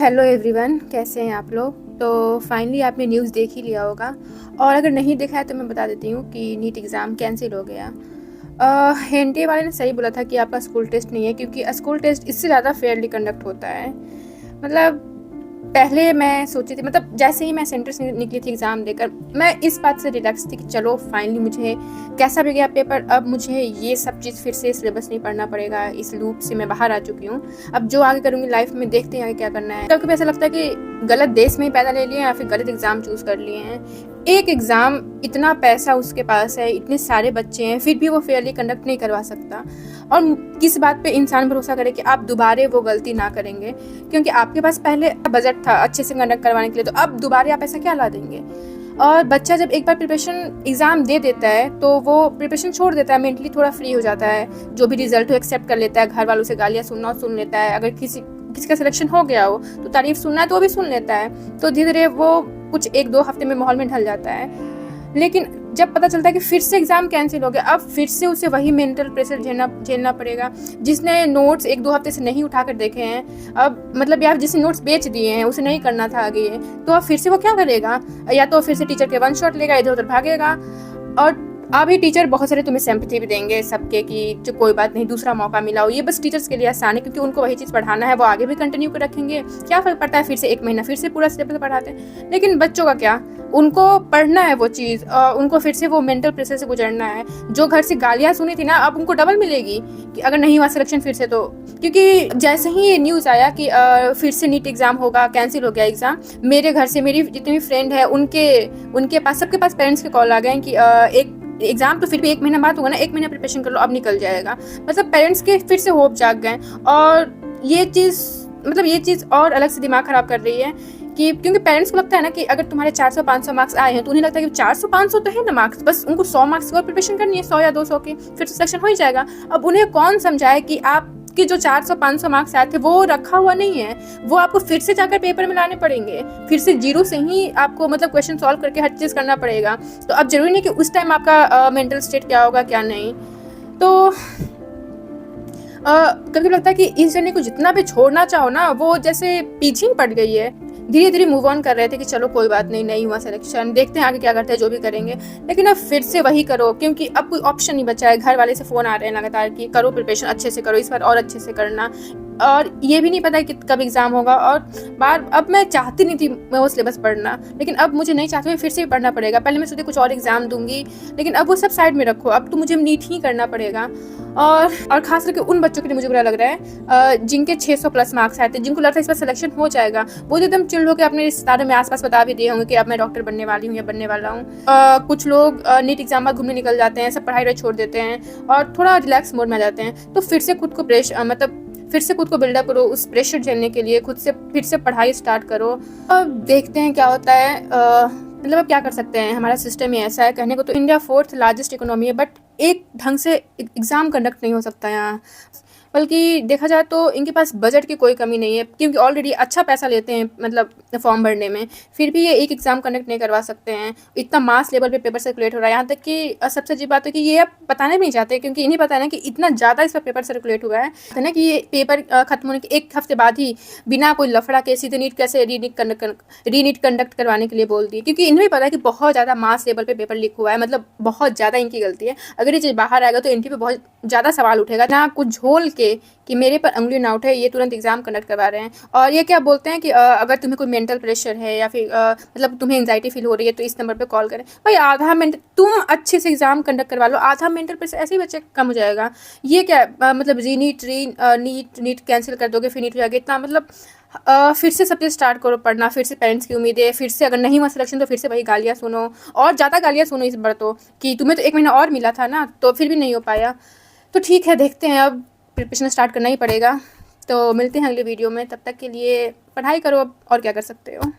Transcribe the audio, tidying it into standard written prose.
Hello everyone, कैसे हैं आप लोग। तो फाइनली आपने न्यूज़ देख ही लिया होगा, और अगर नहीं देखा है तो मैं बता देती हूँ कि नीट एग्ज़ाम कैंसिल हो गया। एनटीए वाले ने सही बोला था कि आपका स्कूल टेस्ट नहीं है, क्योंकि स्कूल टेस्ट इससे ज़्यादा फेयरली कंडक्ट होता है। मतलब पहले मैं सोची थी, मतलब जैसे ही मैं सेंटर से निकली थी एग्ज़ाम देकर, मैं इस बात से रिलैक्स थी कि चलो फाइनली मुझे कैसा भी गया पेपर, अब मुझे ये सब चीज़ फिर से सिलेबस नहीं पढ़ना पड़ेगा, इस लूप से मैं बाहर आ चुकी हूँ। अब जो आगे करूँगी लाइफ में, देखते हैं आगे क्या करना है। कभी कभी ऐसा लगता है कि गलत देश में ही पैदा ले लिए या फिर गलत एग्ज़ाम चूज़ कर लिए हैं। एक एग्ज़ाम, इतना पैसा उसके पास है, इतने सारे बच्चे हैं, फिर भी वो फेयरली कंडक्ट नहीं करवा सकता। और किस बात पे इंसान भरोसा करे कि आप दोबारा वो गलती ना करेंगे, क्योंकि आपके पास पहले बजट था अच्छे से कंडक्ट करवाने के लिए, तो अब दोबारा आप ऐसा क्या ला देंगे। और बच्चा जब एक बार प्रिपरेशन एग्ज़ाम दे देता है तो वो प्रिपरेशन छोड़ देता है, मेंटली थोड़ा फ्री हो जाता है, जो भी रिजल्ट हो एक्सेप्ट कर लेता है, घर वालों से गालियाँ सुनना सुन लेता है, अगर किसी का सिलेक्शन हो गया हो तो तारीफ सुनना है तो वो भी सुन लेता है। तो धीरे धीरे वो कुछ 1-2 हफ्ते में माहौल में ढल जाता है। लेकिन जब पता चलता है कि फिर से एग्ज़ाम कैंसिल हो गया, अब फिर से उसे वही मेंटल प्रेशर झेलना पड़ेगा। जिसने नोट्स 1-2 हफ्ते से नहीं उठाकर देखे हैं, अब मतलब या जिसने नोट्स बेच दिए हैं, उसे नहीं करना था आगे, तो अब फिर से वो क्या करेगा। या तो फिर से टीचर के वन शॉट लेगा, इधर उधर भागेगा। और अभी टीचर बहुत सारे तुम्हें सिंपैथी भी देंगे सबके कि जो कोई बात नहीं, दूसरा मौका मिला हो। ये बस टीचर्स के लिए आसान है, क्योंकि उनको वही चीज़ पढ़ाना है, वो आगे भी कंटिन्यू कर रखेंगे। क्या फ़र्क पड़ता है, फिर से 1 महीना फिर से पूरा सिलेबस पढ़ाते हैं। लेकिन बच्चों का क्या, उनको पढ़ना है वो चीज़, उनको फिर से वो मेंटल प्रेशर से गुजरना है। जो घर से गालियाँ सुनी थी ना, अब उनको डबल मिलेगी कि अगर नहीं हुआ सिलेक्शन फिर से तो। क्योंकि जैसे ही ये न्यूज़ आया कि फिर से नीट एग्ज़ाम होगा, कैंसिल हो गया एग्ज़ाम, मेरे घर से मेरी जितनी भी फ्रेंड है उनके पास, सबके पास पेरेंट्स के कॉल आ गए कि एक एग्ज़ाम तो फिर भी 1 महीना बाद होगा ना, 1 महीना प्रिपरेशन कर लो, अब निकल जाएगा। मतलब पेरेंट्स के फिर से होप जाग गए। और ये चीज़ और अलग से दिमाग ख़राब कर रही है कि क्योंकि पेरेंट्स को लगता है ना कि अगर तुम्हारे 400-500 मार्क्स आए हैं तो उन्हें लगता है कि 400-500 तो है ना मार्क्स, बस उनको 100 मार्क्स की और प्रिपरेशन करनी है, 100 या 200 की, फिर तो सिलेक्शन हो ही जाएगा। अब उन्हें कौन समझाए कि आप कि जो 400-500 मार्क्स आए थे वो रखा हुआ नहीं है, वो आपको फिर से जाकर पेपर में लाने पड़ेंगे, फिर से जीरो से ही आपको मतलब क्वेश्चन सॉल्व करके हर चीज़ करना पड़ेगा। तो अब जरूरी नहीं कि उस टाइम आपका मेंटल स्टेट क्या होगा क्या नहीं। तो कभी लगता है कि इस जर्नी को जितना भी छोड़ना चाहो ना, वो जैसे पीछे ही पड़ गई है। धीरे धीरे मूव ऑन कर रहे थे कि चलो कोई बात नहीं, नहीं हुआ सिलेक्शन, देखते हैं आगे क्या करते हैं, जो भी करेंगे। लेकिन अब फिर से वही करो, क्योंकि अब कोई ऑप्शन नहीं बचा है। घर वाले से फ़ोन आ रहे हैं लगातार कि करो प्रिपरेशन, अच्छे से करो, इस बार और अच्छे से करना। और ये भी नहीं पता कि कब एग्ज़ाम होगा। और अब मैं चाहती नहीं थी मैं वो सिलेबस पढ़ना, लेकिन अब मुझे नहीं चाहती, फिर से भी पढ़ना पड़ेगा। पहले मैं सोची कुछ और एग्ज़ाम दूंगी, लेकिन अब वो सब साइड में रखो, अब तो मुझे नीट ही करना पड़ेगा। और खास करके उन बच्चों के लिए मुझे बुरा लग रहा है जिनके 600 प्लस मार्क्स आए थे, जिनको लगता है इस बार सिलेक्शन हो जाएगा। वो तो एकदम चिल होकर अपने रिश्तेदारों में आसपास बता भी दिए होंगे कि अब मैं डॉक्टर बनने वाली हूँ या बनने वाला हूँ। कुछ लोग नीट एग्जाम में घूमने निकल जाते हैं, सब पढ़ाई छोड़ देते हैं और थोड़ा रिलैक्स मोड में आ जाते हैं। तो फिर से खुद को फिर से खुद को बिल्डअप करो, उस प्रेशर झेलने के लिए खुद से फिर से पढ़ाई स्टार्ट करो। अब देखते हैं क्या होता है। मतलब अब क्या कर सकते हैं, हमारा सिस्टम ही ऐसा है। कहने को तो इंडिया 4th लार्जेस्ट इकोनॉमी है, बट एक ढंग से एग्ज़ाम कंडक्ट नहीं हो सकता यहाँ। बल्कि देखा जाए तो इनके पास बजट की कोई कमी नहीं है, क्योंकि ऑलरेडी अच्छा पैसा लेते हैं मतलब फॉर्म भरने में, फिर भी ये एक एग्ज़ाम कंडक्ट नहीं करवा सकते हैं। इतना मास लेवल पे पेपर सर्कुलेट हो रहा है, यहाँ तक कि सबसे अजीब बात है कि ये अब बताने भी नहीं चाहते, क्योंकि इन्हें पता है ना कि इतना ज़्यादा इस पर पेपर सर्कुलेट हुआ है ना कि ये पेपर खत्म होने के 1 हफ्ते बाद ही बिना कोई लफड़ा के सीधे नीट कैसे रीनीट कंडक्ट करवाने के लिए बोल दी। क्योंकि इन्हें भी पता है कि बहुत ज़्यादा मास लेवल पे पेपर लीक हुआ है, मतलब बहुत ज़्यादा इनकी गलती है। अगर ये चीज़ बाहर आएगा तो इनके पे बहुत ज़्यादा सवाल उठेगा ना, कुछ झोल के कि मेरे पर उंगली ना उठे, ये तुरंत एग्जाम कंडक्ट करवा रहे हैं। और ये क्या बोलते हैं कि अगर तुम्हें कोई मेंटल प्रेशर है या फिर मतलब तुम्हें एंजाइटी फील हो रही है तो इस नंबर पे कॉल करें। भाई आधा मिनट तुम अच्छे से एग्जाम कंडक्ट करवा लो, आधा मेंटल प्रेशर ऐसे ही बच्चे कम हो जाएगा। ये क्या मतलब नीट कैंसिल कर दोगे फिर नीट हो जाएगा, इतना मतलब फिर से सब चीज़ स्टार्ट करो पढ़ना, फिर से पेरेंट्स की उम्मीदें, फिर से अगर नहीं हुआ सिलेक्शन तो फिर से वही गालियाँ सुनो, और ज़्यादा गालियाँ सुनो इस बार तो, कि तुम्हें तो 1 महीना और मिला था ना, तो फिर भी नहीं हो पाया। तो ठीक है, देखते हैं, अब प्रिपरेशन स्टार्ट करना ही पड़ेगा। तो मिलते हैं अगले वीडियो में, तब तक के लिए पढ़ाई करो अब, और क्या कर सकते हो।